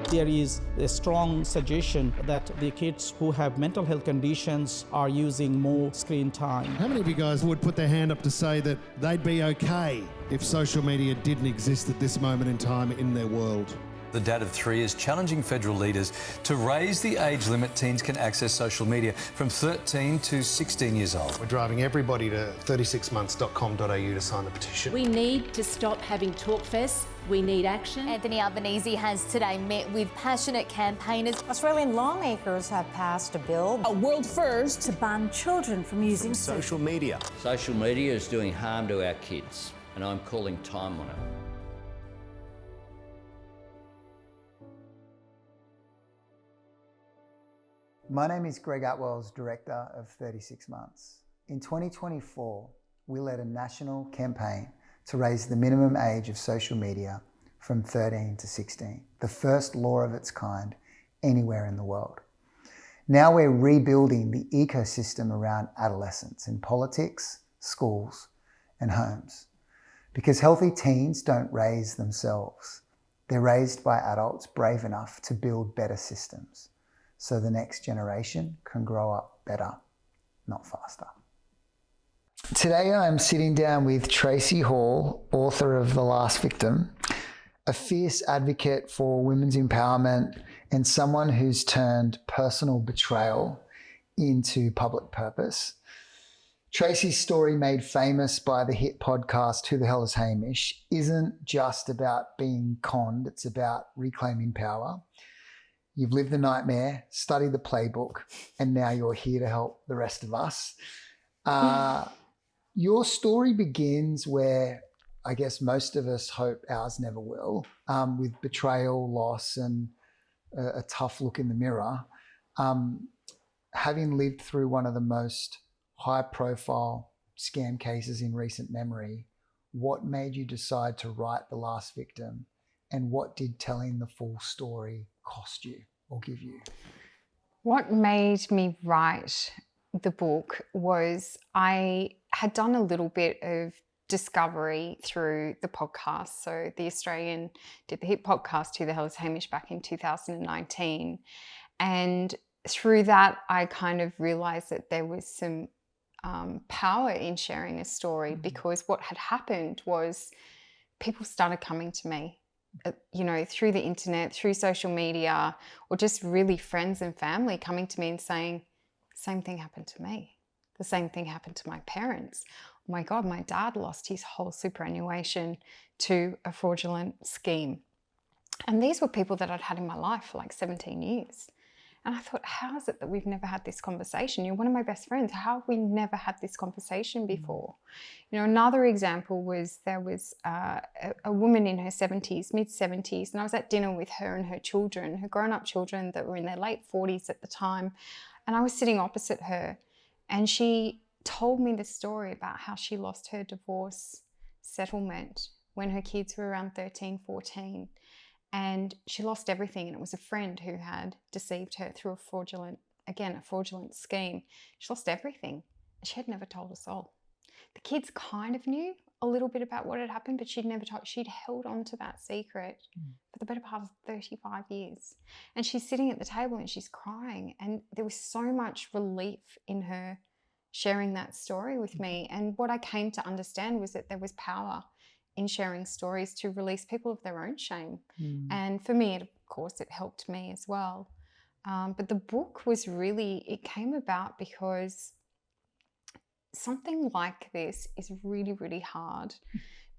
There is a strong suggestion that the kids who have mental health conditions are using more screen time. How many of you guys would put their hand up to say that they'd be okay if social media didn't exist at this moment in time in their world? The dad of three is challenging federal leaders to raise the age limit teens can access social media from 13 to 16 years old. We're driving everybody to 36months.com.au to sign the petition. We need to stop having talk fests. We need action. Anthony Albanese has today met with passionate campaigners. Australian lawmakers have passed a bill, A world first. to ban children from using Social media. Social media is doing harm to our kids, and I'm calling time on it. My name is Greg Atwell's Director of 36 Months. In 2024, we led a national campaign to raise the minimum age of social media from 13 to 16, the first law of its kind anywhere in the world. Now we're rebuilding the ecosystem around adolescence in politics, schools, and homes. Because healthy teens don't raise themselves. They're raised by adults brave enough to build better systems, so the next generation can grow up better, not faster. Today I'm sitting down with Tracy Hall, author of The Last Victim, a fierce advocate for women's empowerment and someone who's turned personal betrayal into public purpose. Tracy's story, made famous by the hit podcast Who the Hell is Hamish, isn't just about being conned, it's about reclaiming power. You've lived the nightmare, studied the playbook, and now you're here to help the rest of us. Your story begins where I guess most of us hope ours never will, with betrayal, loss, and a tough look in the mirror. Having lived through one of the most high-profile scam cases in recent memory, what made you decide to write The Last Victim, and what did telling the full story cost you or give you? What made me write the book was I had done a little bit of discovery through the podcast. So the Australian did the hit podcast Who the Hell is Hamish back in 2019. And through that, I kind of realized that there was some power in sharing a story, because what had happened was people started coming to me, through the internet, through social media, or just really friends and family coming to me and saying, same thing happened to me. The same thing happened to my parents. Oh my God, my dad lost his whole superannuation to a fraudulent scheme. And these were people that I'd had in my life for like 17 years. And I thought, how is it that we've never had this conversation? You're one of my best friends. How have we never had this conversation before? Another example was there was a woman in her 70s, mid-70s, and I was at dinner with her and her children, her grown-up children that were in their late 40s at the time. And I was sitting opposite her, and she told me the story about how she lost her divorce settlement when her kids were around 13, 14. And she lost everything, and it was a friend who had deceived her through a fraudulent scheme. She lost everything, and she had never told a soul. The kids kind of knew a little bit about what had happened, but she'd never told. She'd held on to that secret for the better part of 35 years. And she's sitting at the table and she's crying, and there was so much relief in her sharing that story with me. And what I came to understand was that there was power in sharing stories to release people of their own shame. And for me, of course, it helped me as well. But the book was really, it came about because something like this is really, really hard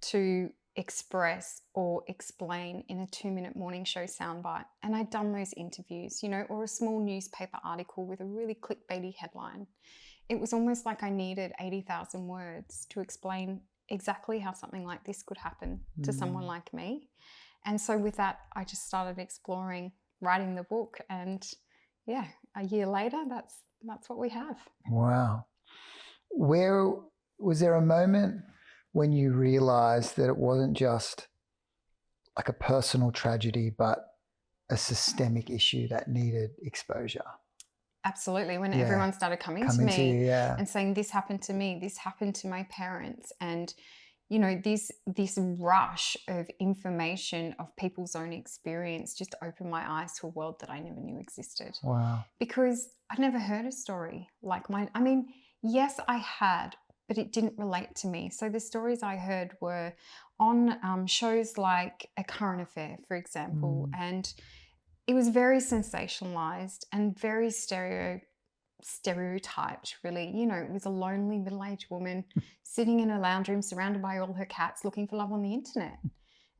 to express or explain in a 2-minute morning show soundbite. And I'd done those interviews, or a small newspaper article with a really clickbaity headline. It was almost like I needed 80,000 words to explain exactly how something like this could happen to someone like me. And so with that, I just started exploring writing the book, and a year later, that's what we have. Wow. Where was there a moment when you realized that it wasn't just like a personal tragedy, but a systemic issue that needed exposure? Absolutely. When everyone started coming to me you, and saying, this happened to me, this happened to my parents. And, you know, this rush of information of people's own experience just opened my eyes to a world that I never knew existed. Wow. Because I'd never heard a story like mine. I mean, yes, I had, but it didn't relate to me. So the stories I heard were on shows like A Current Affair, for example, and it was very sensationalized and very stereotyped, really. You know, it was a lonely middle-aged woman sitting in a lounge room surrounded by all her cats looking for love on the internet.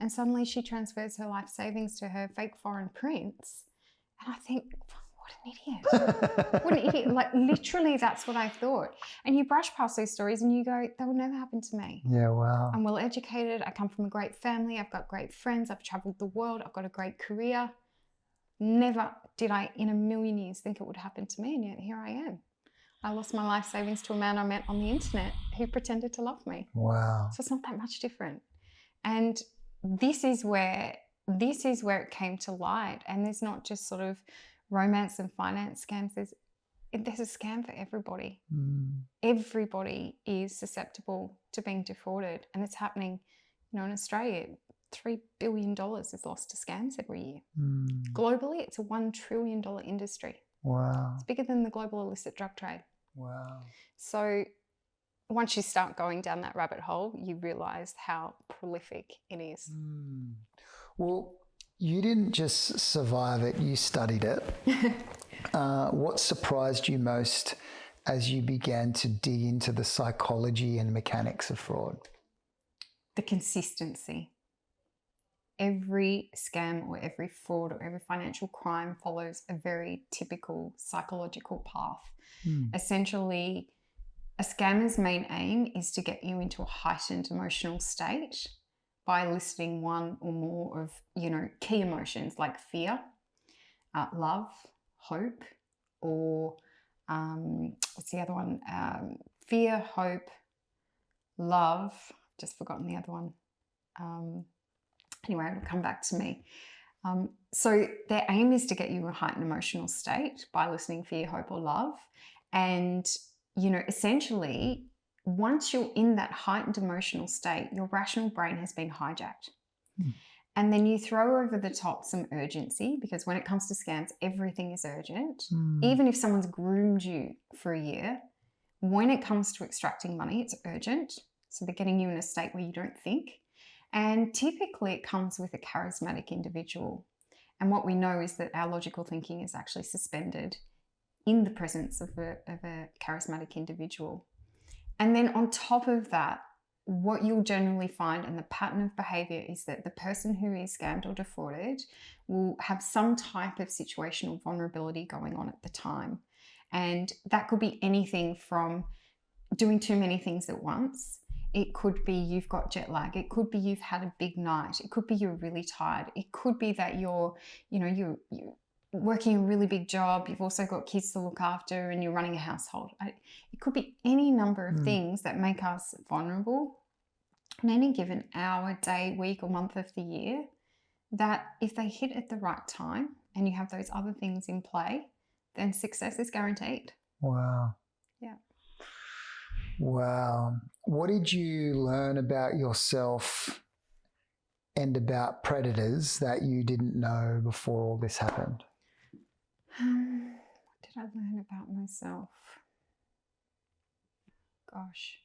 And suddenly she transfers her life savings to her fake foreign prince. And I think, what an idiot. What an idiot. Like, literally, that's what I thought. And you brush past those stories and you go, that would never happen to me. Yeah, wow. I'm well educated. I come from a great family. I've got great friends. I've traveled the world. I've got a great career. Never did I in a million years think it would happen to me, and yet here I am. I lost my life savings to a man I met on the internet who pretended to love me. Wow. So it's not that much different. And this is where it came to light. And there's not just sort of romance and finance scams. There's a scam for everybody. Everybody is susceptible to being defrauded, and it's happening, you know, in Australia. $3 billion is lost to scams every year. Globally, it's a $1 trillion industry. Wow. It's bigger than the global illicit drug trade. Wow. So once you start going down that rabbit hole, you realise how prolific it is. Well, you didn't just survive it, you studied it. What surprised you most as you began to dig into the psychology and mechanics of fraud? The consistency. Every scam or every fraud or every financial crime follows a very typical psychological path. Essentially, a scammer's main aim is to get you into a heightened emotional state by eliciting one or more of, you know, key emotions like fear, love, hope, or what's the other one? Fear, hope, love. Just forgotten the other one. Anyway, it'll come back to me. So their aim is to get you in a heightened emotional state by listening fear, hope, or love. And, you know, essentially, once you're in that heightened emotional state, your rational brain has been hijacked. And then you throw over the top some urgency, because when it comes to scams, everything is urgent. Even if someone's groomed you for a year, when it comes to extracting money, it's urgent. So they're getting you in a state where you don't think. And typically it comes with a charismatic individual. And what we know is that our logical thinking is actually suspended in the presence of a charismatic individual. And then on top of that, what you'll generally find, and the pattern of behavior, is that the person who is scammed or defrauded will have some type of situational vulnerability going on at the time. And that could be anything from doing too many things at once. It could be you've got jet lag. It could be you've had a big night. It could be you're really tired. It could be that you're working a really big job. You've also got kids to look after and you're running a household. It could be any number of things that make us vulnerable in any given hour, day, week, or month of the year, that if they hit at the right time and you have those other things in play, then success is guaranteed. Wow. Yeah. Wow. What did you learn about yourself and about predators that you didn't know before all this happened? What did I learn about myself? Gosh.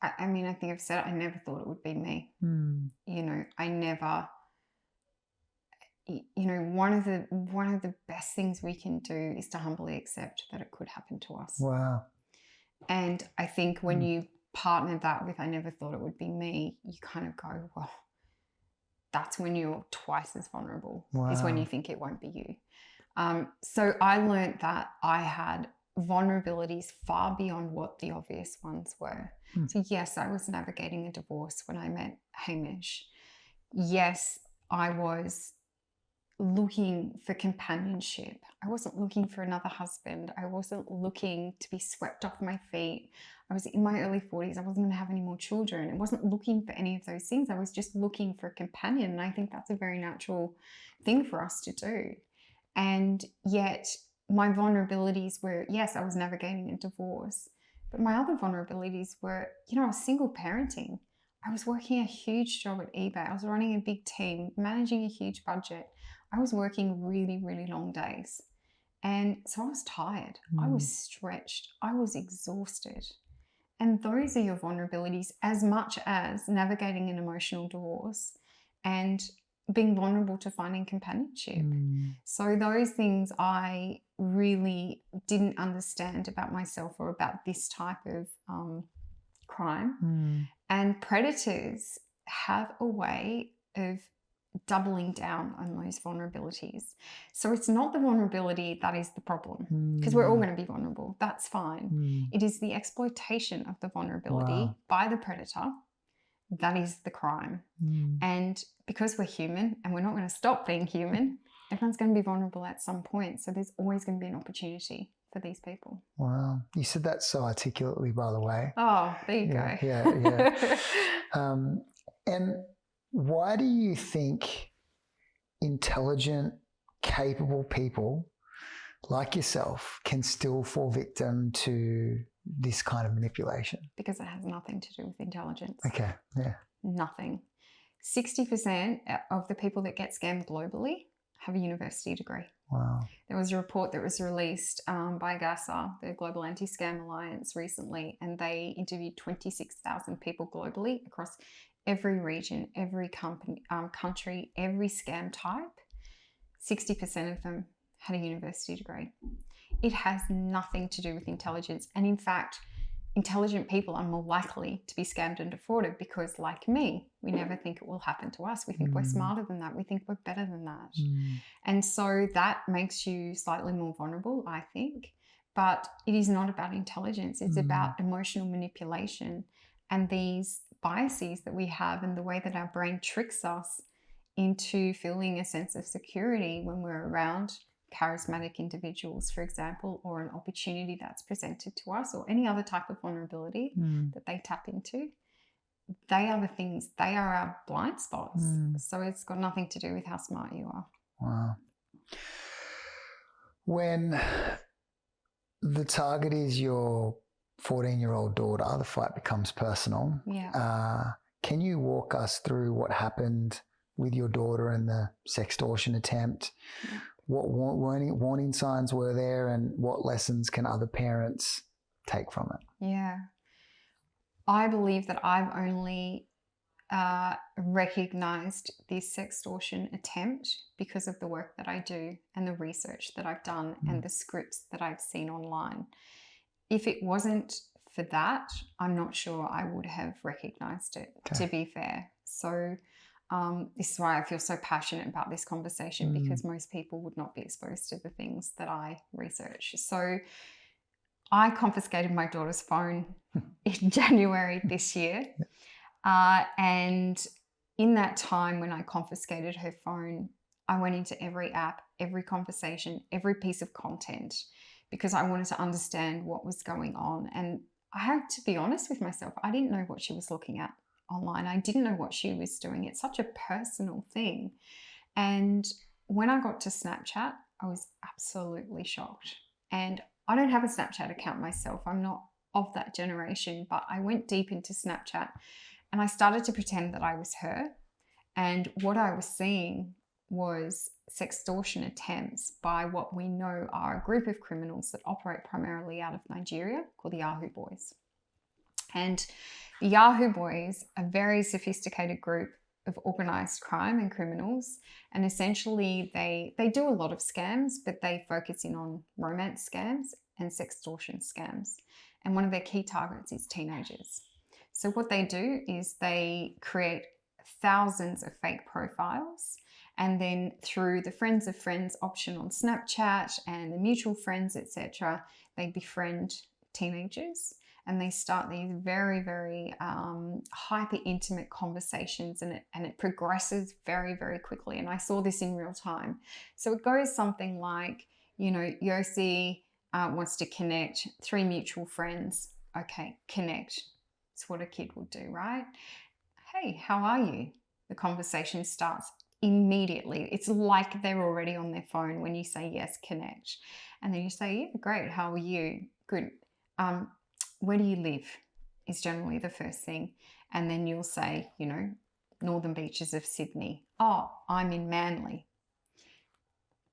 I mean, I think I've said it, I never thought it would be me. You know, I never, you know, one of the best things we can do is to humbly accept that it could happen to us. Wow. And I think when you partner that with I never thought it would be me, you kind of go, well, that's when you're twice as vulnerable, is when you think it won't be you. So I learned that I had vulnerabilities far beyond what the obvious ones were. So yes, I was navigating a divorce when I met Hamish. Yes, I was looking for companionship. I wasn't looking for another husband. I wasn't looking to be swept off my feet. I was in my early 40s. I wasn't going to have any more children. I wasn't looking for any of those things. I was just looking for a companion. And I think that's a very natural thing for us to do. And yet my vulnerabilities were, yes, I was navigating a divorce, but my other vulnerabilities were, you know, I was single parenting. I was working a huge job at eBay. I was running a big team, managing a huge budget. I was working really, really long days. And so I was tired. I was stretched. I was exhausted. And those are your vulnerabilities, as much as navigating an emotional divorce and being vulnerable to finding companionship. So those things I really didn't understand about myself or about this type of crime. And predators have a way of doubling down on those vulnerabilities. So it's not the vulnerability that is the problem, because we're all going to be vulnerable. That's fine. It is the exploitation of the vulnerability by the predator that is the crime. And because we're human and we're not going to stop being human, everyone's going to be vulnerable at some point. So there's always going to be an opportunity for these people. Wow. You said that so articulately, by the way. Oh, there you go. Yeah. And why do you think intelligent, capable people like yourself can still fall victim to this kind of manipulation? Because it has nothing to do with intelligence. Okay, yeah. Nothing. 60% of the people that get scammed globally have a university degree. Wow. There was a report that was released by GASA, the Global Anti-Scam Alliance, recently, and they interviewed 26,000 people globally across every region, every country, every scam type. 60% of them had a university degree. It has nothing to do with intelligence. And in fact, intelligent people are more likely to be scammed and defrauded because, like me, we never think it will happen to us. We think we're smarter than that. We think we're better than that. And so that makes you slightly more vulnerable, I think. But it is not about intelligence. It's about emotional manipulation and these biases that we have and the way that our brain tricks us into feeling a sense of security when we're around charismatic individuals, for example, or an opportunity that's presented to us, or any other type of vulnerability that they tap into. They are the things, they are our blind spots. So it's got nothing to do with how smart you are. Wow. When the target is your 14-year-old daughter, the fight becomes personal. Yeah. Can you walk us through what happened with your daughter and the sextortion attempt? Yeah. What warning signs were there, and what lessons can other parents take from it? Yeah. I believe that I've only recognized this sextortion attempt because of the work that I do and the research that I've done and the scripts that I've seen online. If it wasn't for that, I'm not sure I would have recognized it, to be fair. So this is why I feel so passionate about this conversation, because most people would not be exposed to the things that I research. So I confiscated my daughter's phone in January this year. And in that time when I confiscated her phone, I went into every app, every conversation, every piece of content, because I wanted to understand what was going on. And I had to be honest with myself. I didn't know what she was looking at online. I didn't know what she was doing. It's such a personal thing. And when I got to Snapchat, I was absolutely shocked. And I don't have a Snapchat account myself. I'm not of that generation, but I went deep into Snapchat and I started to pretend that I was her. And what I was seeing was sextortion attempts by what we know are a group of criminals that operate primarily out of Nigeria called the Yahoo Boys. And the Yahoo Boys are a very sophisticated group of organized crime and criminals. And essentially they do a lot of scams, but they focus in on romance scams and sextortion scams. And one of their key targets is teenagers. So what they do is they create thousands of fake profiles, and then through the friends of friends option on Snapchat and the mutual friends, etc., they befriend teenagers. And they start these very, very hyper intimate conversations, and it progresses very, very quickly. And I saw this in real time. So it goes something like, Yossi wants to connect, 3 mutual friends. Okay, connect. It's what a kid would do, right? Hey, how are you? The conversation starts immediately. It's like they're already on their phone when you say yes, connect. And then you say, yeah, great, how are you? Good. Where do you live is generally the first thing. And then you'll say, you know, Northern Beaches of Sydney. Oh, I'm in Manly.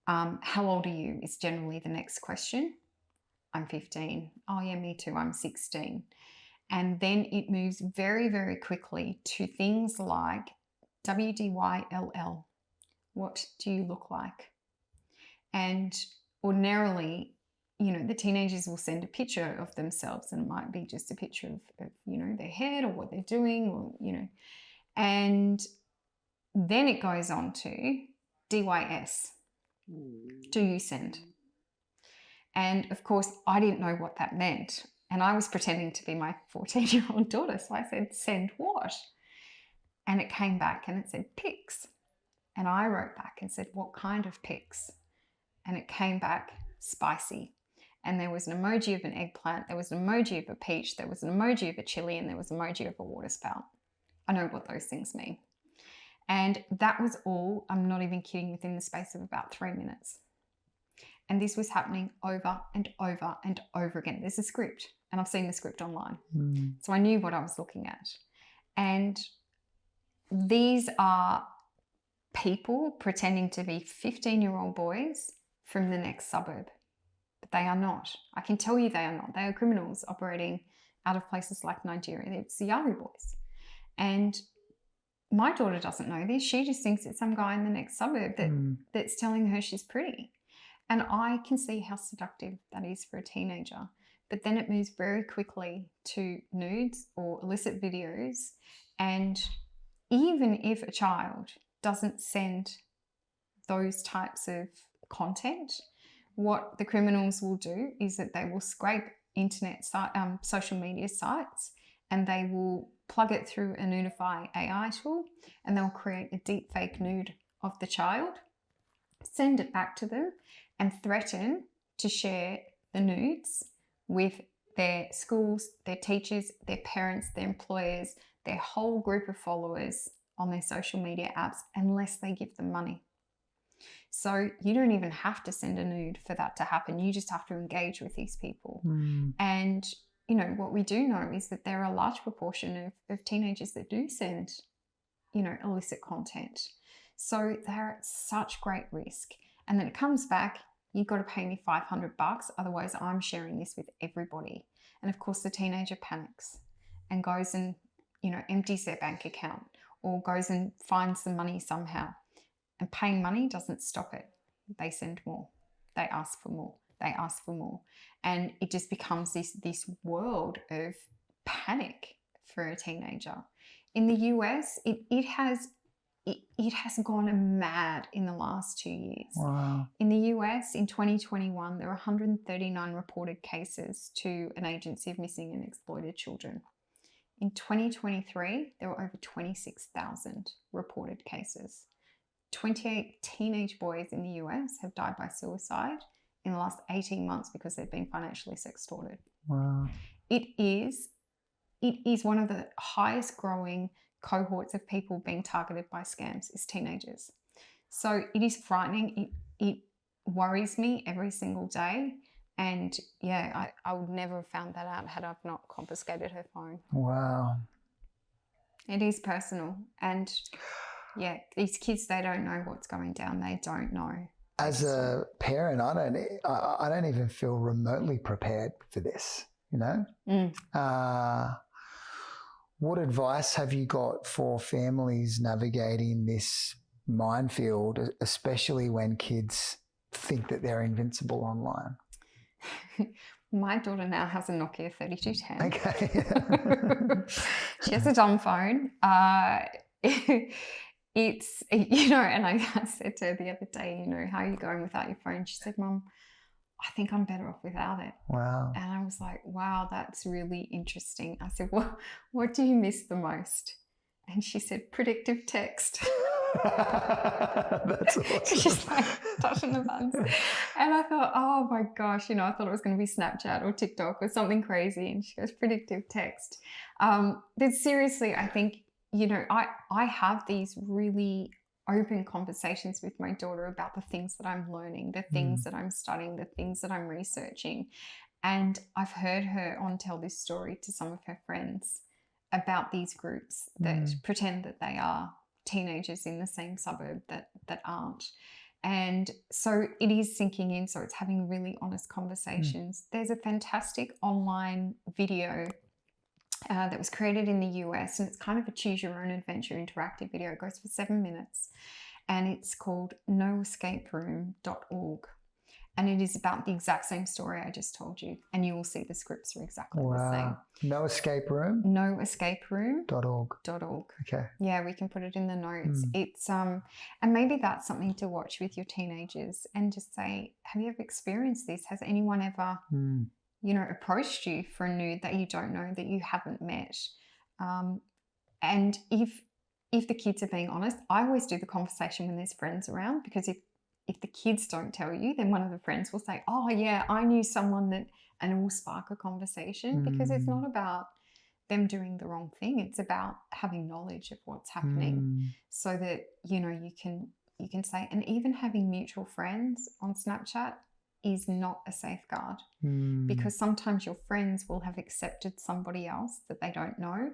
How old are you is generally the next question. I'm 15. Oh yeah, me too. I'm 16. And then it moves very, very quickly to things like WDYLL. What do you look like? And ordinarily, you know, the teenagers will send a picture of themselves, and it might be just a picture of you know, their head or what they're doing, or, you know, and then it goes on to DYS. Do you send? And of course, I didn't know what that meant. And I was pretending to be my 14-year-old daughter. So I said, send what? And it came back and it said pics. And I wrote back and said, what kind of pics? And it came back spicy. And there was an emoji of an eggplant, there was an emoji of a peach, there was an emoji of a chili, and there was an emoji of a water spout. I know what those things mean. And that was all, I'm not even kidding, within the space of about 3 minutes. And this was happening over and over and over again. There's a script, and I've seen the script online. So I knew what I was looking at. And these are people pretending to be 15-year-old boys from the next suburb. But they are not. I can tell you they are not. They are criminals operating out of places like Nigeria. It's the Yahoo boys. And my daughter doesn't know this. She just thinks it's some guy in the next suburb that's telling her she's pretty. And I can see how seductive that is for a teenager. But then it moves very quickly to nudes or illicit videos. And even if a child doesn't send those types of content, what the criminals will do is that they will scrape social media sites, and they will plug it through a Nudify AI tool, and they'll create a deep fake nude of the child, send it back to them, and threaten to share the nudes with their schools, their teachers, their parents, their employers, their whole group of followers on their social media apps, unless they give them money. So you don't even have to send a nude for that to happen. You just have to engage with these people. And, you know, what we do know is that there are a large proportion of teenagers that do send, you know, illicit content. So they're at such great risk. And then it comes back, you've got to pay me $500, otherwise I'm sharing this with everybody. And of course the teenager panics and goes and, you know, empties their bank account or goes and finds the money somehow. And paying money doesn't stop it. They send more. They ask for more. They ask for more. And it just becomes this world of panic for a teenager. In the US, it has gone mad in the last 2 years. Wow. In the US, in 2021, there were 139 reported cases to an agency of missing and exploited children. In 2023, there were over 26,000 reported cases. 28 teenage boys in the US have died by suicide in the last 18 months because they've been financially sextorted. Wow. It is one of the highest growing cohorts of people being targeted by scams is teenagers. So it is frightening. It worries me every single day. And yeah, I would never have found that out had I not confiscated her phone. Wow. It is personal. And yeah, these kids, they don't know what's going down. They don't know. As a parent, I don't even feel remotely prepared for this, you know? What advice have you got for families navigating this minefield, especially when kids think that they're invincible online? My daughter now has a Nokia 3210. Okay. She has a dumb phone. It's, you know, and I said to her the other day, you know, how are you going without your phone? She said, Mum, I think I'm better off without it. Wow. And I was like, wow, that's really interesting. I said, what do you miss the most? And she said, predictive text. That's awesome. She's like touching the buttons. And I thought, oh my gosh, you know, I thought it was going to be Snapchat or TikTok or something crazy. And she goes, predictive text. But seriously, I think, you know, I have these really open conversations with my daughter about the things that I'm learning, the things that I'm studying, the things that I'm researching. And I've heard her tell this story to some of her friends about these groups that pretend that they are teenagers in the same suburb that aren't. And so it is sinking in, so it's having really honest conversations. There's a fantastic online video that was created in the US, and it's kind of a choose your own adventure interactive video. It goes for 7 minutes, and it's called noescaperoom.org. And it is about the exact same story I just told you, and you will see the scripts are exactly the same. No escape room? Noescaperoom.org. Okay. Yeah, we can put it in the notes. It's and maybe that's something to watch with your teenagers, and just say, have you ever experienced this? Has anyone ever approached you for a nude that you don't know, that you haven't met? And if the kids are being honest, I always do the conversation when there's friends around, because if the kids don't tell you, then one of the friends will say, oh yeah, I knew someone that, and it will spark a conversation, because it's not about them doing the wrong thing. It's about having knowledge of what's happening, so that, you can say, and even having mutual friends on Snapchat is not a safeguard, because sometimes your friends will have accepted somebody else that they don't know,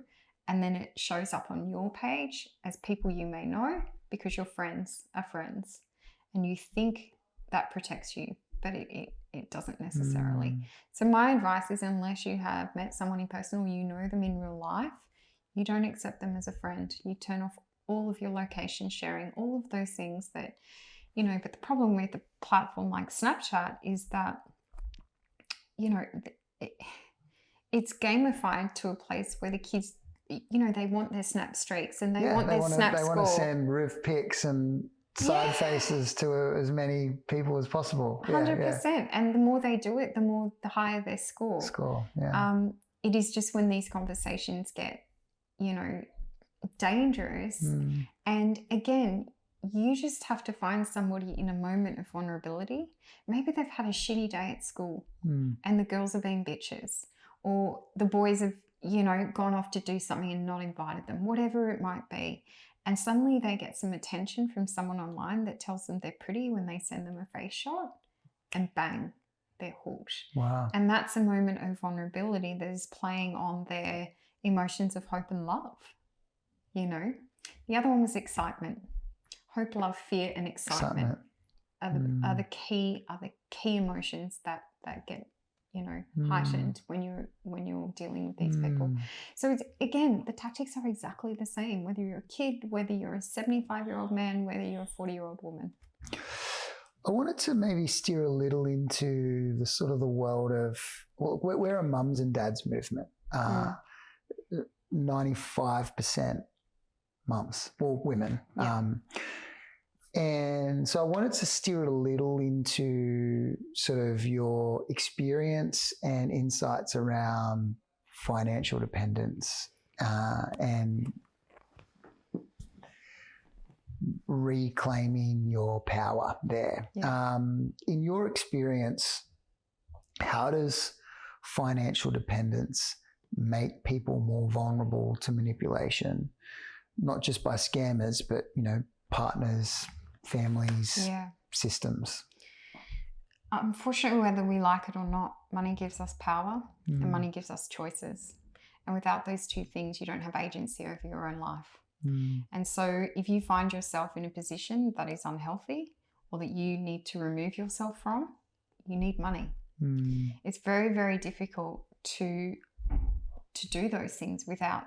and then it shows up on your page as people you may know, because your friends are friends. And you think that protects you, but it doesn't necessarily. So my advice is, unless you have met someone in person or you know them in real life, you don't accept them as a friend. You turn off all of your location sharing, all of those things that, but the problem with a platform like Snapchat is that, it's gamified to a place where the kids, they want their snap streaks, and they want their snap score. They want to send roof pics and side faces to as many people as possible. 100%. And the more they do it, the higher their score. It is just when these conversations get, dangerous. And again, you just have to find somebody in a moment of vulnerability. Maybe they've had a shitty day at school and the girls are being bitches, or the boys have, gone off to do something and not invited them, whatever it might be. And suddenly they get some attention from someone online that tells them they're pretty when they send them a face shot, and bang, they're hooked. Wow. And that's a moment of vulnerability that is playing on their emotions of hope and love. The other one was excitement. Hope, love, fear, and excitement are the key emotions that get heightened when you're dealing with these people. So it's, again, the tactics are exactly the same, whether you're a kid, whether you're a 75-year-old man, whether you're a 40-year-old woman. I wanted to maybe steer a little into the sort of the world of, we're a mums and dads movement. 95% mums, well, women. And so I wanted to steer it a little into sort of your experience and insights around financial dependence and reclaiming your power there. In your experience, how does financial dependence make people more vulnerable to manipulation, not just by scammers, but, partners, families, systems? Unfortunately, whether we like it or not, money gives us power and money gives us choices. And without those two things, you don't have agency over your own life. And so if you find yourself in a position that is unhealthy, or that you need to remove yourself from, you need money. It's very, very difficult to do those things without,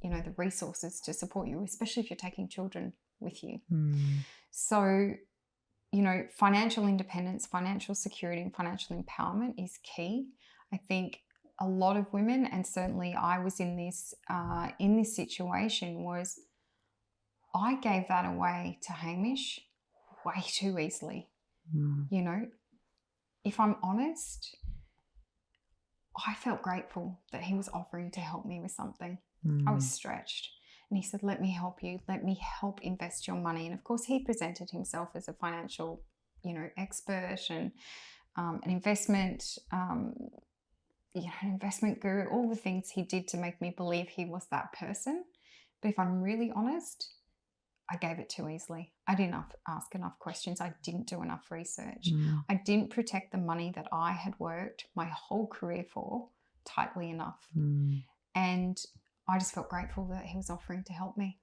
the resources to support you, especially if you're taking children with you. So, financial independence, financial security, and financial empowerment is key. I think a lot of women, and certainly I was in this situation, was I gave that away to Hamish way too easily. If I'm honest, I felt grateful that he was offering to help me with something. I was stretched. And he said, let me help you. Let me help invest your money. And of course, he presented himself as a financial, expert and an investment, an investment guru, all the things he did to make me believe he was that person. But if I'm really honest, I gave it too easily. I didn't ask enough questions. I didn't do enough research. I didn't protect the money that I had worked my whole career for tightly enough. And I just felt grateful that he was offering to help me.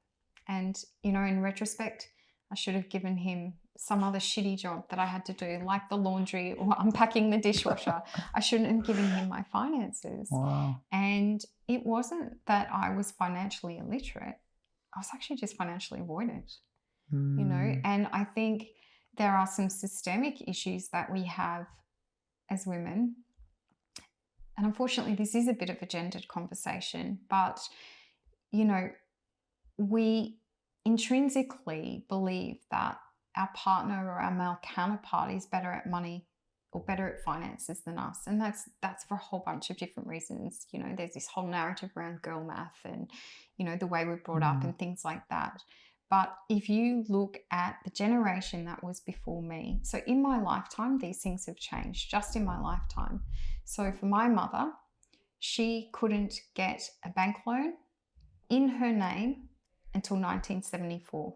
And, you know, in retrospect, I should have given him some other shitty job that I had to do, like the laundry or unpacking the dishwasher. I shouldn't have given him my finances. Wow. And it wasn't that I was financially illiterate. I was actually just financially avoidant, you know. And I think there are some systemic issues that we have as women. And unfortunately, this is a bit of a gendered conversation, but, you know, we intrinsically believe that our partner or our male counterpart is better at money or better at finances than us. And that's for a whole bunch of different reasons. You know, there's this whole narrative around girl math and, you know, the way we're brought up and things like that. But if you look at the generation that was before me, so in my lifetime, these things have changed, just in my lifetime. So for my mother, she couldn't get a bank loan in her name until 1974.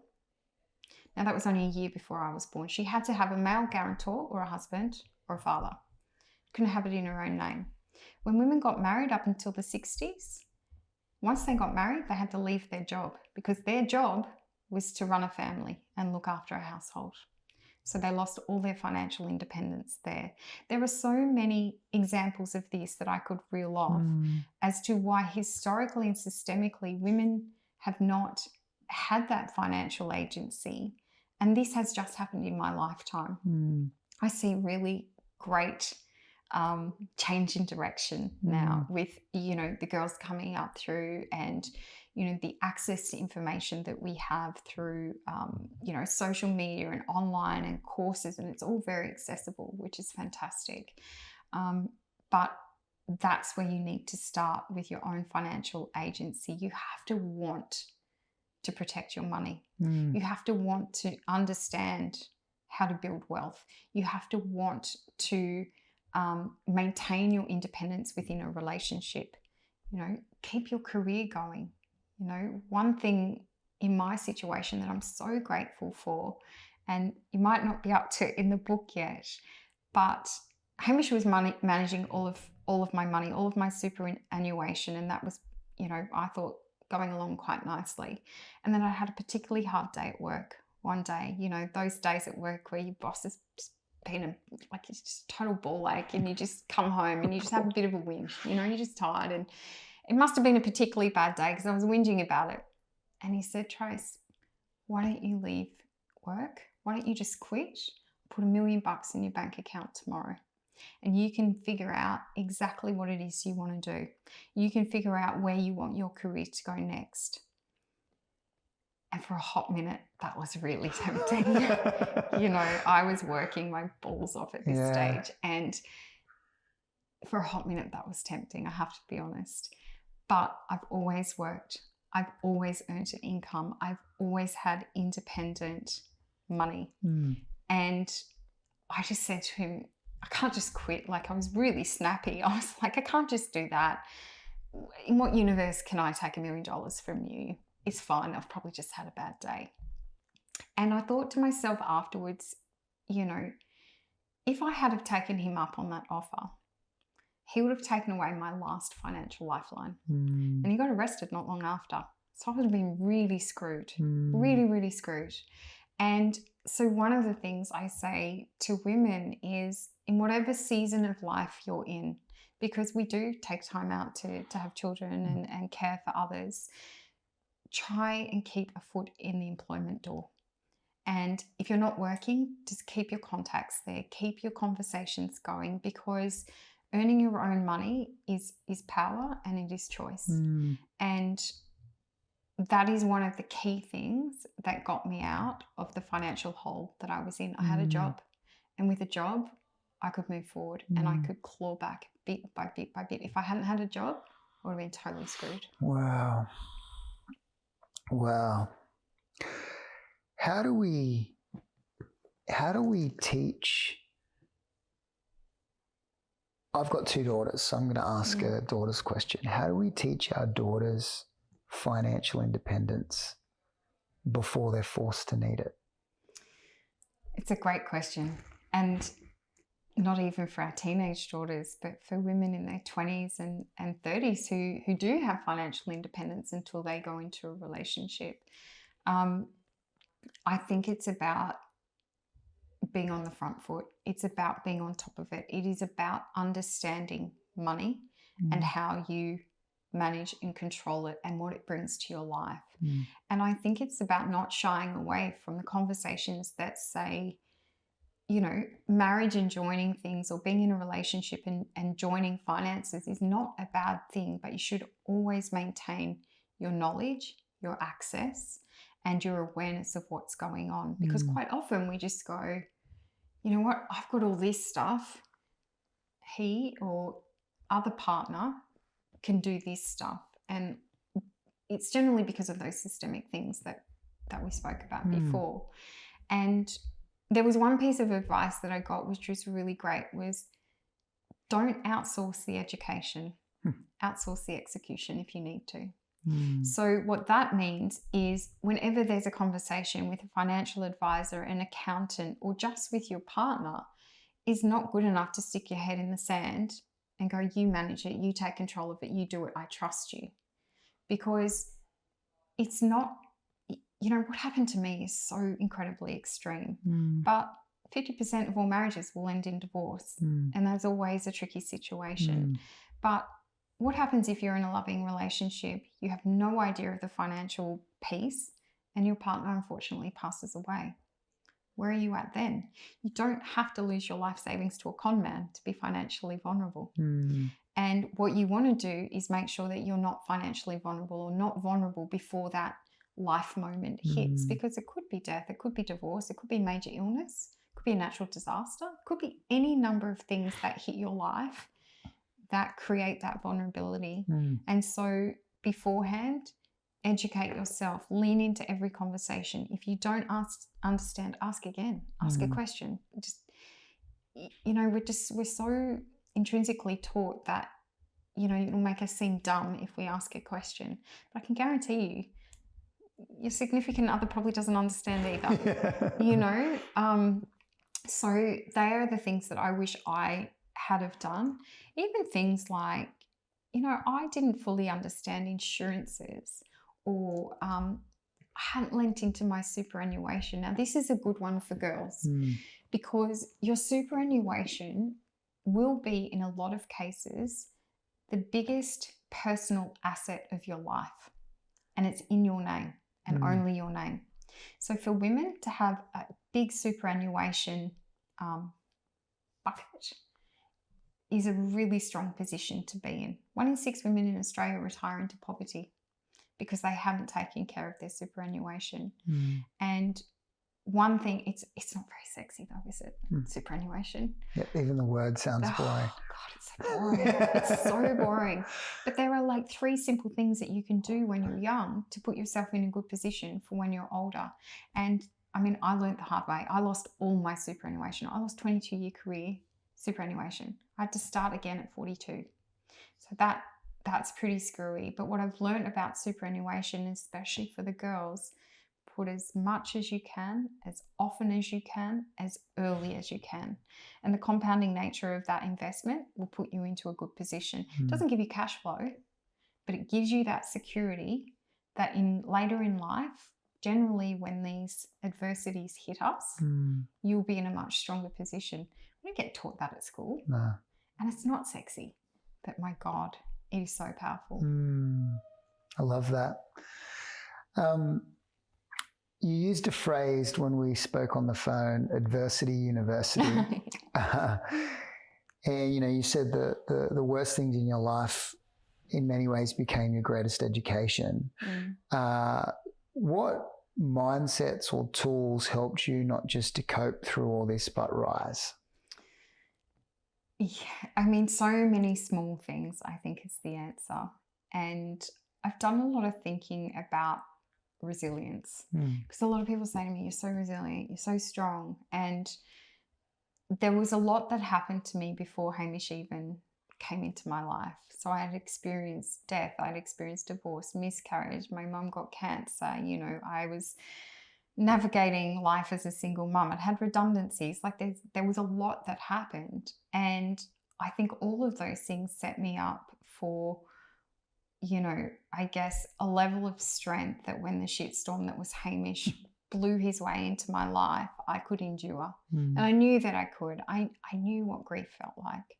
Now, that was only a year before I was born. She had to have a male guarantor or a husband or a father. Couldn't have it in her own name. When women got married up until the 60s, once they got married, they had to leave their job because their job was to run a family and look after a household. So they lost all their financial independence there. There are so many examples of this that I could reel off as to why historically and systemically women have not had that financial agency. And this has just happened in my lifetime. I see really great change in direction now with, you know, the girls coming up through and, you know, the access to information that we have through, you know, social media and online and courses, and it's all very accessible, which is fantastic. But that's where you need to start with your own financial agency. You have to want to protect your money. You have to want to understand how to build wealth. You have to want to maintain your independence within a relationship. You know, keep your career going. You know, one thing in my situation that I'm so grateful for, and you might not be up to it in the book yet, but Hamish was managing all of my money, all of my superannuation, and that was, you know, I thought going along quite nicely. And then I had a particularly hard day at work one day, you know, those days at work where your boss has been like it's just total ball ache and you just come home and you just have a bit of a whinge, you know, you're just tired. And it must have been a particularly bad day because I was whinging about it. And he said, Trace, why don't you leave work? Why don't you just quit? Put $1 million in your bank account tomorrow. And you can figure out exactly what it is you want to do. You can figure out where you want your career to go next. And for a hot minute, that was really tempting. You know, I was working my balls off at this stage. And for a hot minute, that was tempting, I have to be honest. But I've always worked. I've always earned an income. I've always had independent money. And I just said to him, I can't just quit. Like, I was really snappy. I was like, I can't just do that. In what universe can I take $1 million from you? It's fine. I've probably just had a bad day. And I thought to myself afterwards, you know, if I had have taken him up on that offer, he would have taken away my last financial lifeline. And he got arrested not long after. So I would have been really screwed, really, really screwed. And so one of the things I say to women is, in whatever season of life you're in, because we do take time out to have children and care for others, try and keep a foot in the employment door. And if you're not working, just keep your contacts there, keep your conversations going, because earning your own money is power and it is choice. And that is one of the key things that got me out of the financial hole that I was in. I had a job, and with a job, I could move forward and I could claw back bit by bit by bit. If I hadn't had a job, I would have been totally screwed. Wow. Wow. How do we teach? I've got 2 daughters, so I'm going to ask a daughter's question. How do we teach our daughters financial independence before they're forced to need it? It's a great question. And not even for our teenage daughters, but for women in their 20s and 30s who do have financial independence until they go into a relationship. I think it's about being on the front foot. It's about being on top of it. It is about understanding money and how you manage and control it and what it brings to your life. And I think it's about not shying away from the conversations that say, you know, marriage and joining things or being in a relationship and joining finances is not a bad thing, but you should always maintain your knowledge, your access, and your awareness of what's going on. Because quite often we just go, you know what, I've got all this stuff. He or other partner can do this stuff. And it's generally because of those systemic things that we spoke about before. And there was one piece of advice that I got, which was really great, was don't outsource the education, outsource the execution if you need to. So what that means is whenever there's a conversation with a financial advisor, an accountant, or just with your partner, is not good enough to stick your head in the sand and go, you manage it, you take control of it, you do it, I trust you. Because it's not, you know, what happened to me is so incredibly extreme. But 50% of all marriages will end in divorce. And that's always a tricky situation. But what happens if you're in a loving relationship, you have no idea of the financial piece, and your partner unfortunately passes away? Where are you at then? You don't have to lose your life savings to a con man to be financially vulnerable. And what you want to do is make sure that you're not financially vulnerable or not vulnerable before that life moment hits, because it could be death, it could be divorce, it could be major illness, it could be a natural disaster, it could be any number of things that hit your life that create that vulnerability. And so beforehand, educate yourself, lean into every conversation. If you don't understand, ask again, ask a question. Just, you know, we're so intrinsically taught that, you know, it'll make us seem dumb if we ask a question. But I can guarantee you, your significant other probably doesn't understand either, you know? So they are the things that I wish I had have done. Even things like, you know, I didn't fully understand insurances, or I hadn't lent into my superannuation. Now, this is a good one for girls because your superannuation will be, in a lot of cases, the biggest personal asset of your life, and it's in your name and only your name. So for women to have a big superannuation bucket is a really strong position to be in. 1 in 6 women in Australia retire into poverty because they haven't taken care of their superannuation. And one thing, it's not very sexy though, is it? Superannuation. Yep, even the word sounds boring. Oh God, it's so boring. It's so boring. But there are like 3 simple things that you can do when you're young to put yourself in a good position for when you're older. And I mean, I learned the hard way. I lost all my superannuation. I lost 22-year career superannuation. I had to start again at 42. So that's pretty screwy. But what I've learned about superannuation, especially for the girls, put as much as you can, as often as you can, as early as you can. And the compounding nature of that investment will put you into a good position. It doesn't give you cash flow, but it gives you that security that later in life, generally when these adversities hit us, you'll be in a much stronger position. We don't get taught that at school. No. And it's not sexy, but my God, it is so powerful. I love that. You used a phrase when we spoke on the phone, adversity university. And, you know, you said that the worst things in your life in many ways became your greatest education. What mindsets or tools helped you not just to cope through all this, but rise? Yeah, I mean, so many small things, I think, is the answer. And I've done a lot of thinking about resilience, because a lot of people say to me, you're so resilient, you're so strong. And there was a lot that happened to me before Hamish even came into my life. So I had experienced death, I had experienced divorce, miscarriage, my mum got cancer, you know, I was navigating life as a single mum. It had redundancies. Like there was a lot that happened. And I think all of those things set me up for, you know, I guess a level of strength that when the shitstorm that was Hamish blew his way into my life, I could endure. And I knew that I could. I knew what grief felt like.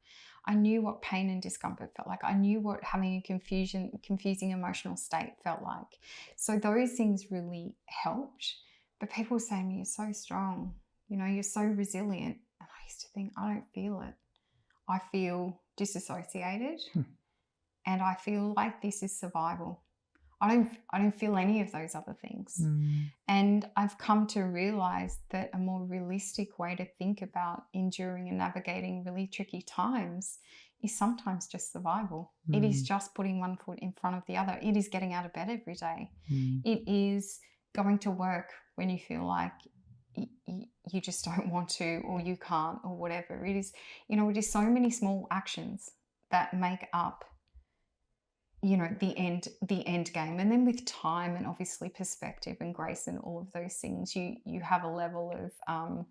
I knew what pain and discomfort felt like. I knew what having a confusing emotional state felt like. So those things really helped. But people say to me, you're so strong, you know, you're so resilient. And I used to think, I don't feel it. I feel disassociated and I feel like this is survival. I don't feel any of those other things. And I've come to realize that a more realistic way to think about enduring and navigating really tricky times is sometimes just survival. It is just putting one foot in front of the other. It is getting out of bed every day. It is going to work when you feel like you just don't want to, or you can't, or whatever. It is, you know, it is so many small actions that make up, you know, the end game. And then with time and obviously perspective and grace and all of those things, you have a level of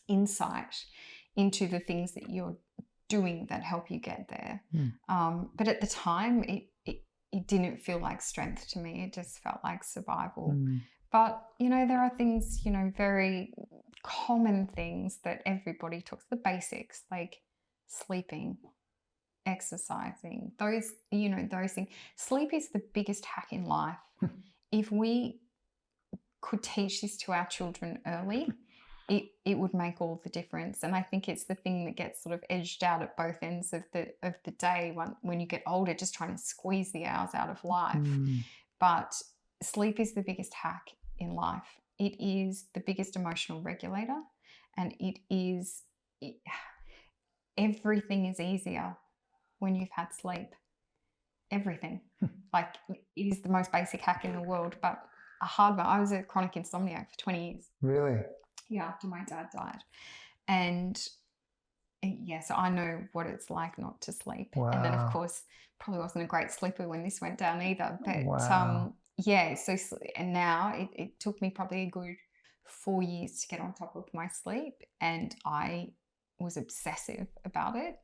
insight into the things that you're doing that help you get there. But at the time, it didn't feel like strength to me. It just felt like survival. But, you know, there are things, you know, very common things that everybody talks, the basics, like sleeping, exercising, those, you know, those things. Sleep is the biggest hack in life. If we could teach this to our children early, it would make all the difference. And I think it's the thing that gets sort of edged out at both ends of the day when you get older, just trying to squeeze the hours out of life. But sleep is the biggest hack in life. It is the biggest emotional regulator, and everything is easier when you've had sleep. Everything. Like, it is the most basic hack in the world, but a hard one. I was a chronic insomniac for 20 years. Really? Yeah, after my dad died. And yeah, so I know what it's like not to sleep. Wow. And then, of course, probably wasn't a great sleeper when this went down either. But Wow. yeah, so, and now it took me probably a good 4 years to get on top of my sleep. And I was obsessive about it.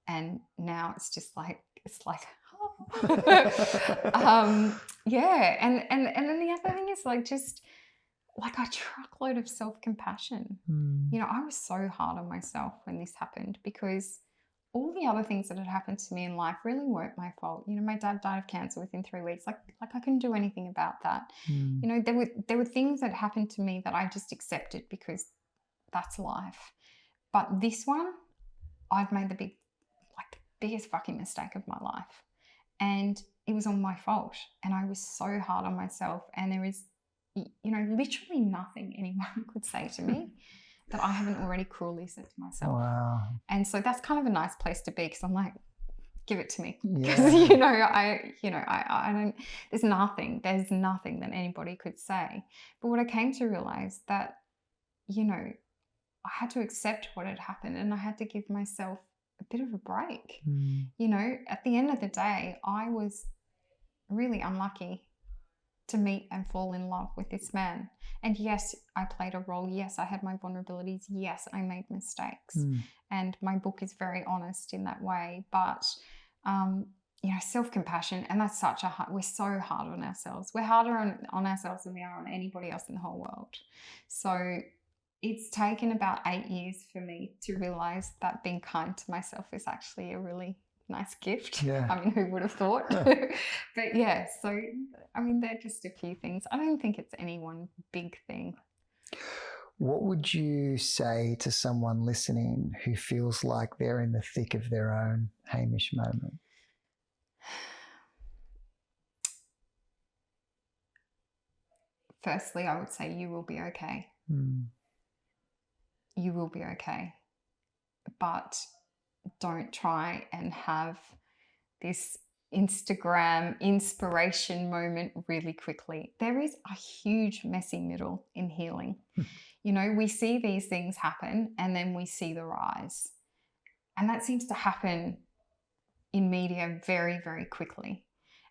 And now it's just like, yeah. And then the other thing is like, just like a truckload of self-compassion. You know, I was so hard on myself when this happened, because all the other things that had happened to me in life really weren't my fault. You know, my dad died of cancer within 3 weeks. Like I couldn't do anything about that. You know, there were things that happened to me that I just accepted because that's life. But this one, I've made the biggest fucking mistake of my life. And it was all my fault. And I was so hard on myself. And there is, you know, literally nothing anyone could say to me that I haven't already cruelly said to myself. Wow. And so that's kind of a nice place to be, because I'm like, give it to me. Yeah. Because, I don't, there's nothing that anybody could say. But what I came to realize that, you know, I had to accept what had happened, and I had to give myself a bit of a break. You know, at the end of the day, I was really unlucky to meet and fall in love with this man. And yes, I played a role. Yes, I had my vulnerabilities. Yes, I made mistakes. And my book is very honest in that way. But, you know, self-compassion, and that's such we're so hard on ourselves. We're harder on ourselves than we are on anybody else in the whole world. So it's taken about 8 years for me to realize that being kind to myself is actually a really nice gift. Yeah. I mean, who would have thought? But yeah, so, I mean, they're just a few things. I don't think it's any one big thing. What would you say to someone listening who feels like they're in the thick of their own Hamish moment? Firstly, I would say you will be okay. You will be okay. But don't try and have this Instagram inspiration moment really quickly. There is a huge messy middle in healing. You know, we see these things happen and then we see the rise. And that seems to happen in media very, very quickly.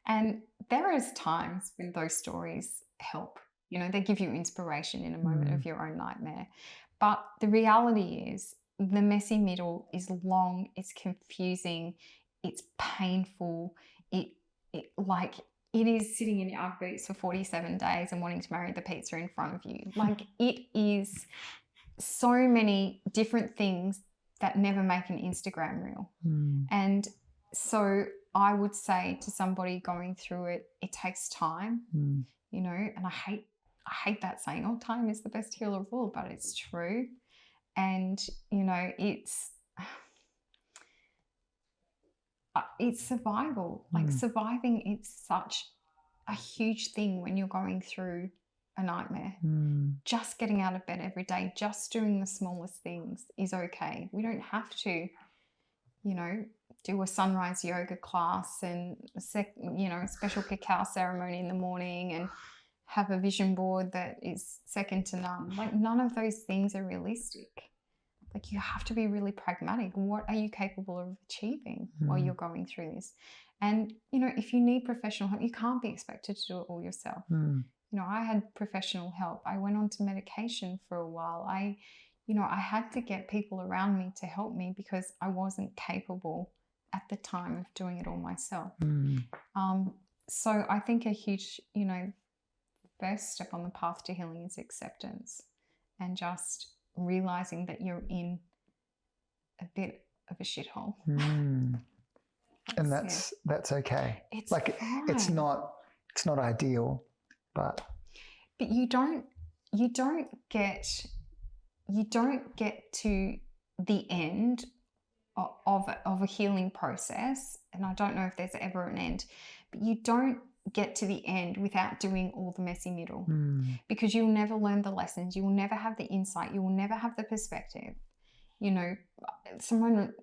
And there is times when those stories help. You know, they give you inspiration in a moment of your own nightmare. But the reality is the messy middle is long, it's confusing, it's painful, it is sitting in your Ugg boots for 47 days and wanting to marry the pizza in front of you. Like, it is so many different things that never make an Instagram reel. And so I would say to somebody going through it, it takes time, you know, and I hate that saying, oh, time is the best healer of all, but it's true. And, you know, it's survival. Like, surviving, it's such a huge thing when you're going through a nightmare. Just getting out of bed every day, just doing the smallest things is okay. We don't have to, you know, do a sunrise yoga class and a special cacao ceremony in the morning and have a vision board that is second to none. Like, none of those things are realistic. Like, you have to be really pragmatic. What are you capable of achieving while you're going through this? And, you know, if you need professional help, you can't be expected to do it all yourself. You know, I had professional help. I went on to medication for a while. I had to get people around me to help me because I wasn't capable at the time of doing it all myself. So I think a huge, you know, first step on the path to healing is acceptance and just realizing that you're in a bit of a shithole. And that's okay. It's like fine. it's not ideal, but you don't get to the end of a healing process, and I don't know if there's ever an end, but you don't get to the end without doing all the messy middle, because you'll never learn the lessons, you will never have the insight, you will never have the perspective. You know, someone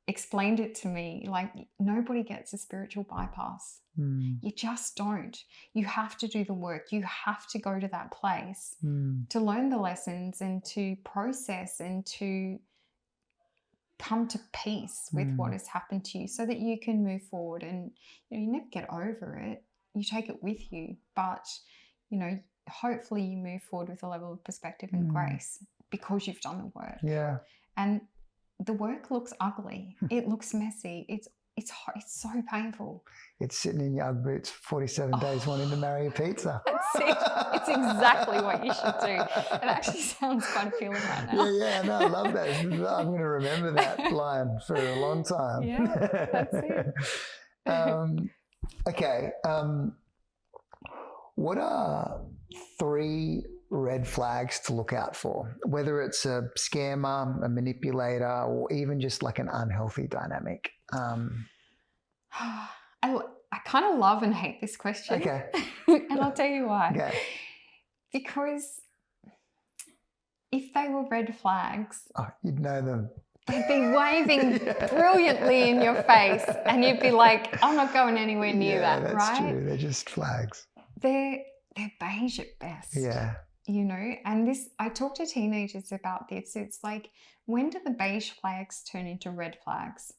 explained it to me, like, nobody gets a spiritual bypass. You just don't. You have to do the work. You have to go to that place to learn the lessons and to process and to come to peace with what has happened to you so that you can move forward. And, you know, you never get over it. You take it with you, but, you know, hopefully you move forward with a level of perspective and grace because you've done the work. Yeah. And the work looks ugly. It looks messy. It's so painful. It's sitting in your Ugg boots for 47 days wanting to marry a pizza. That's it. It's exactly what you should do. It actually sounds quite appealing right now. Yeah, no, I love that. I'm going to remember that line for a long time. Yeah, that's it. Okay. What are 3 red flags to look out for? Whether it's a scammer, a manipulator, or even just like an unhealthy dynamic. I kind of love and hate this question. Okay. And I'll tell you why. Okay. Because if they were red flags, Oh, you'd know them. they'd be waving brilliantly in your face and you'd be like, I'm not going anywhere near that, that's right? true. They're just flags. They're beige at best. Yeah. You know, and I talk to teenagers about this. It's like, when do the beige flags turn into red flags?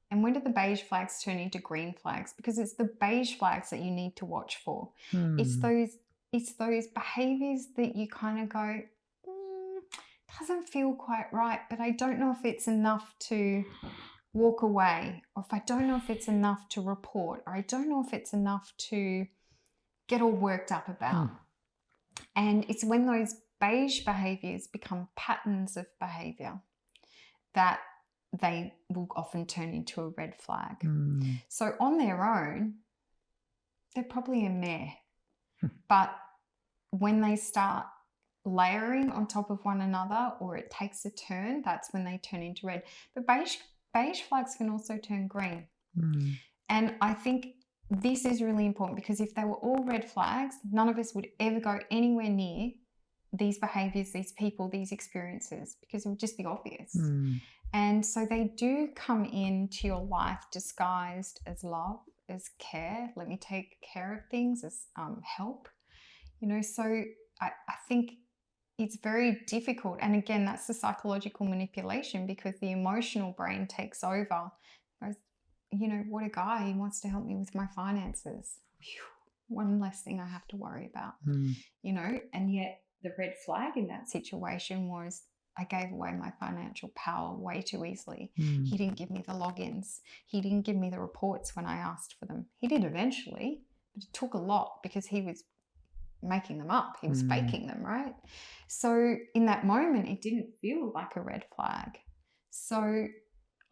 And when do the beige flags turn into green flags? Because it's the beige flags that you need to watch for. It's those behaviors that you kind of go, doesn't feel quite right, but I don't know if it's enough to walk away, or if I don't know if it's enough to report, or I don't know if it's enough to get all worked up about. And it's when those beige behaviors become patterns of behavior that they will often turn into a red flag. So on their own, they're probably a meh. But when they start layering on top of one another, or it takes a turn, that's when they turn into red. But beige flags can also turn green. And I think this is really important, because if they were all red flags, none of us would ever go anywhere near these behaviors, these people, these experiences, because it would just be obvious. And so they do come into your life disguised as love, as care. Let me take care of things, as help. You know, so I think it's very difficult. And again, that's the psychological manipulation, because the emotional brain takes over. Goes, you know, what a guy, he wants to help me with my finances. Whew. one less thing I have to worry about, you know. And yet the red flag in that situation was I gave away my financial power way too easily. He didn't give me the logins. He didn't give me the reports when I asked for them. He did eventually, but it took a lot because he was making them up. He was faking them, right? So in that moment, it didn't feel like a red flag. So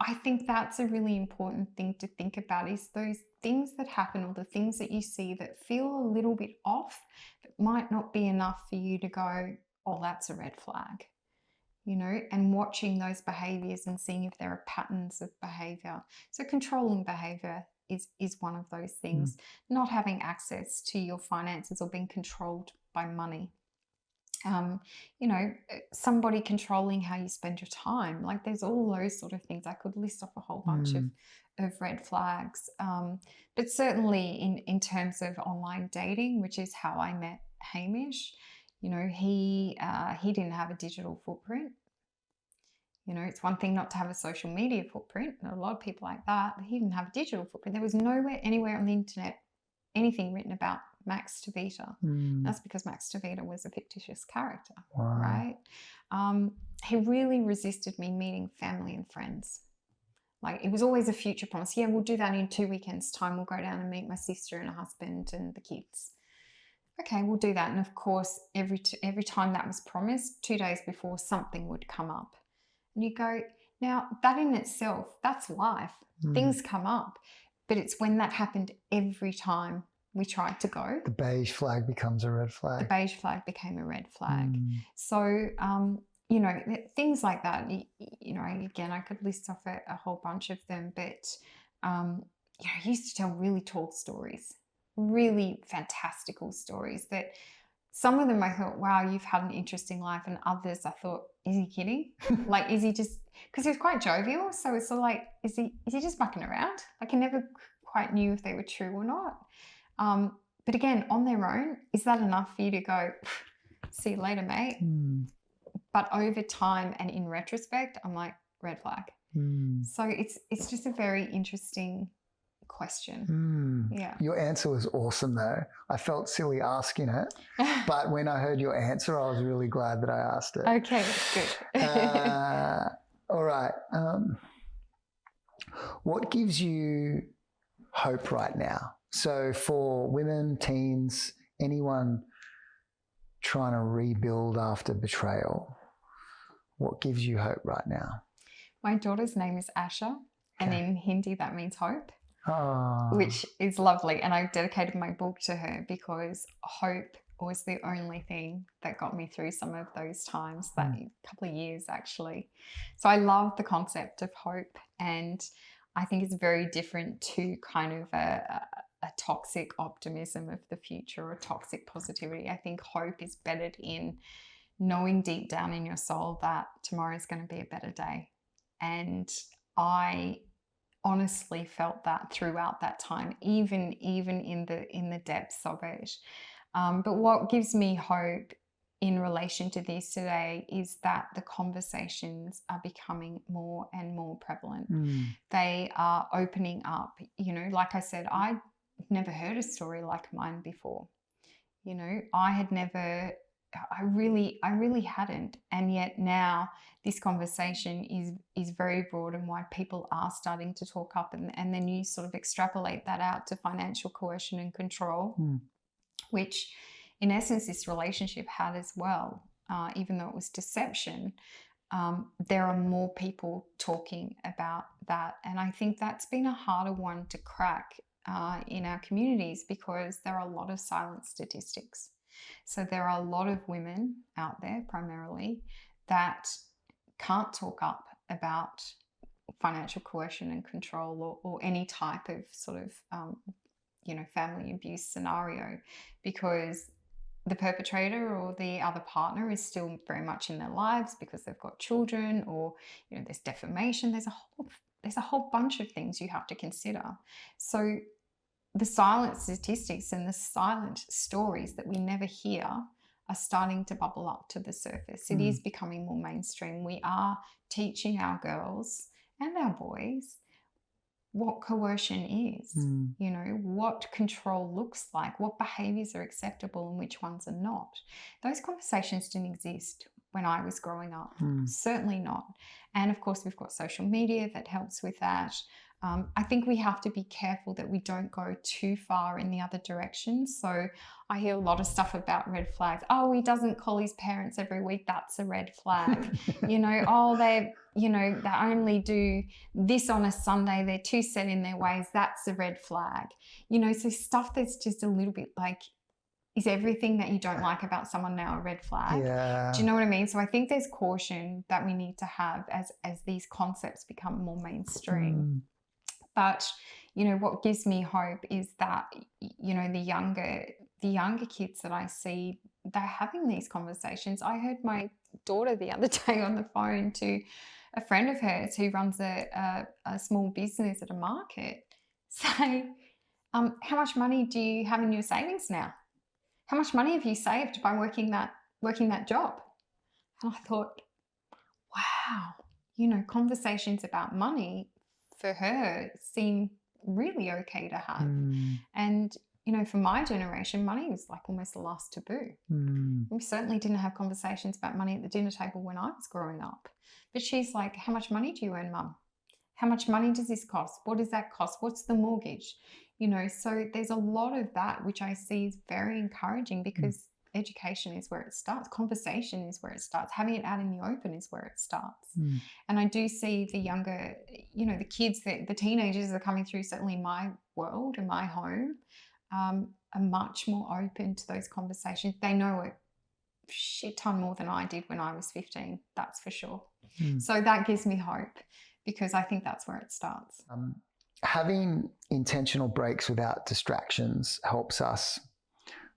I think that's a really important thing to think about, is those things that happen or the things that you see that feel a little bit off, that might not be enough for you to go, oh, that's a red flag, you know, and watching those behaviors and seeing if there are patterns of behavior. So controlling behavior is one of those things. Not having access to your finances or being controlled by money. You know, somebody controlling how you spend your time. Like there's all those sort of things. I could list off a whole bunch of red flags. But certainly in terms of online dating, which is how I met Hamish, you know, he didn't have a digital footprint. You know, it's one thing not to have a social media footprint. There are a lot of people like that, but he didn't have a digital footprint. There was nowhere, anywhere on the internet, anything written about Max Tavita. That's because Max Tavita was a fictitious character, right? He really resisted me meeting family and friends. Like it was always a future promise. Yeah, we'll do that in 2 weekends' time. We'll go down and meet my sister and her husband and the kids. Okay, we'll do that. And of course, every time that was promised, 2 days before, something would come up. And you go, now that in itself, that's life. Things come up. But it's when that happened every time we tried to go. The beige flag becomes a red flag. The beige flag became a red flag. So, you know, things like that, you know, again, I could list off a whole bunch of them, but, you know, I used to tell really tall stories, really fantastical stories that some of them I thought, wow, you've had an interesting life. And others I thought, is he kidding? Like, is he just, because he was quite jovial. So it's sort of like, is he just mucking around? Like I never quite knew if they were true or not. But again, on their own, is that enough for you to go, see you later, mate? But over time and in retrospect, I'm like, red flag. So it's just a very interesting question. Yeah. Your answer was awesome though. I felt silly asking it, but when I heard your answer, I was really glad that I asked it. Okay, good. All right. What gives you hope right now? So for women, teens, anyone trying to rebuild after betrayal, what gives you hope right now? My daughter's name is Asha, and in Hindi that means hope. Oh. Which is lovely. And I dedicated my book to her because hope was the only thing that got me through some of those times, that couple of years actually. So I love the concept of hope, and I think it's very different to kind of a toxic optimism of the future or toxic positivity. I think hope is bedded in knowing deep down in your soul that tomorrow is going to be a better day. And I honestly felt that throughout that time, even in the depths of it. But what gives me hope in relation to this today is that the conversations are becoming more and more prevalent. They are opening up. You know, like I said, I'd never heard a story like mine before. You know, I really hadn't. And yet now this conversation is very broad and wide. People are starting to talk up, and then you sort of extrapolate that out to financial coercion and control, which in essence this relationship had as well. Even though it was deception, there are more people talking about that. And I think that's been a harder one to crack in our communities because there are a lot of silent statistics. So there are a lot of women out there primarily that can't talk up about financial coercion and control or any type of sort of, you know, family abuse scenario, because the perpetrator or the other partner is still very much in their lives because they've got children, or, you know, there's defamation. There's a whole bunch of things you have to consider. So the silent statistics and the silent stories that we never hear are starting to bubble up to the surface. It is becoming more mainstream. We are teaching our girls and our boys what coercion is, you know, what control looks like, what behaviors are acceptable and which ones are not. Those conversations didn't exist when I was growing up, certainly not. And of course, we've got social media that helps with that. I think we have to be careful that we don't go too far in the other direction. So I hear a lot of stuff about red flags. Oh, he doesn't call his parents every week. That's a red flag. You know, oh, they only do this on a Sunday. They're too set in their ways. That's a red flag. You know, so stuff that's just a little bit like, is everything that you don't like about someone now a red flag? Yeah. Do you know what I mean? So I think there's caution that we need to have as these concepts become more mainstream. But, you know, what gives me hope is that, you know, the younger kids that I see, they're having these conversations. I heard my daughter the other day on the phone to a friend of hers who runs a small business at a market say, how much money do you have in your savings now? How much money have you saved by working that job? And I thought, wow, you know, conversations about money for her seem really okay to have. And, you know, for my generation, money was like almost the last taboo. We certainly didn't have conversations about money at the dinner table when I was growing up. But she's like, how much money do you earn, Mum? How much money does this cost? What does that cost? What's the mortgage? You know, so there's a lot of that, which I see is very encouraging because education is where it starts. Conversation is where it starts. Having it out in the open is where it starts. And I do see the younger, you know, the kids, the teenagers that are coming through, certainly in my world and my home, are much more open to those conversations. They know a shit ton more than I did when I was 15, that's for sure. So that gives me hope because I think that's where it starts. Having intentional breaks without distractions helps us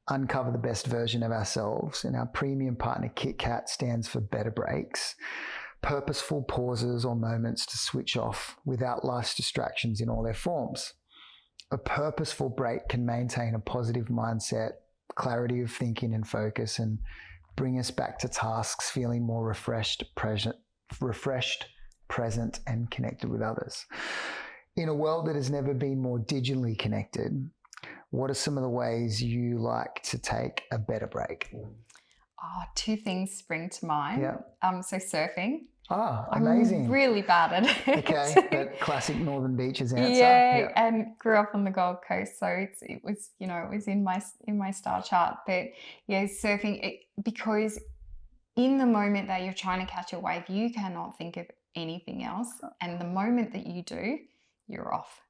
uncover the best version of ourselves, and our premium partner KitKat stands for better breaks, purposeful pauses or moments to switch off without life's distractions in all their forms. A purposeful break can maintain a positive mindset, clarity of thinking and focus, and bring us back to tasks feeling more refreshed, present, and connected with others. In a world that has never been more digitally connected, what are some of the ways you like to take a better break? Oh, two things spring to mind. So surfing. Ah, amazing. I'm really bad at it. Okay, that classic Northern Beaches answer. Yeah, and grew up on the Gold Coast, so it was in my star chart. But yeah, surfing, because in the moment that you're trying to catch a wave, you cannot think of anything else, and the moment that you do, you're off.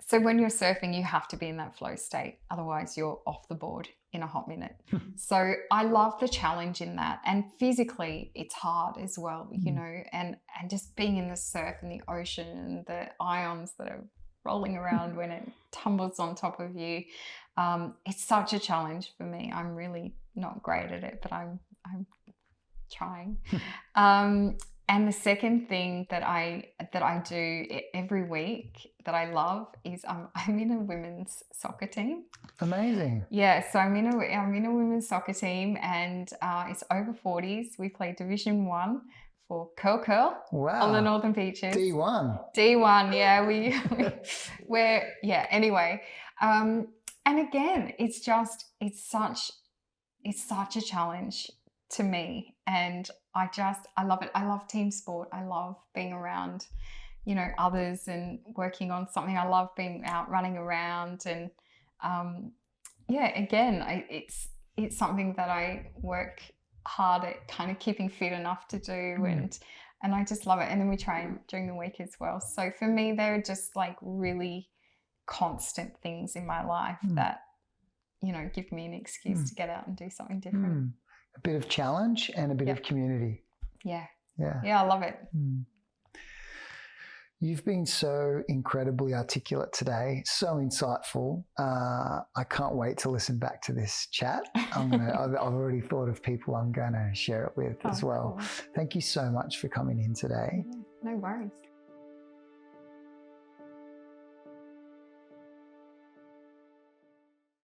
So when you're surfing, you have to be in that flow state. Otherwise, you're off the board in a hot minute. So I love the challenge in that. And physically, it's hard as well, you know, and just being in the surf and the ocean and the ions that are rolling around when it tumbles on top of you. It's such a challenge for me. I'm really not great at it, but I'm trying. And the second thing that I do every week that I love is I'm in a women's soccer team. Amazing. Yeah, so I'm in a women's soccer team, and it's over 40s. We play Division 1 for Curl Wow. on the Northern Beaches. D1. Yeah, we're anyway. And again, it's such a challenge to me, and I love it. I love team sport. I love being around, you know, others and working on something. I love being out running around, and it's something that I work hard at kind of keeping fit enough to do, and I just love it. And then we train during the week as well. So for me, they're just like really constant things in my life that, you know, give me an excuse to get out and do something different. A bit of challenge and a bit of community. Yeah, I love it. You've been so incredibly articulate today, so insightful. I can't wait to listen back to this chat. I've already thought of people I'm going to share it with as well. Cool. Thank you so much for coming in today. No worries.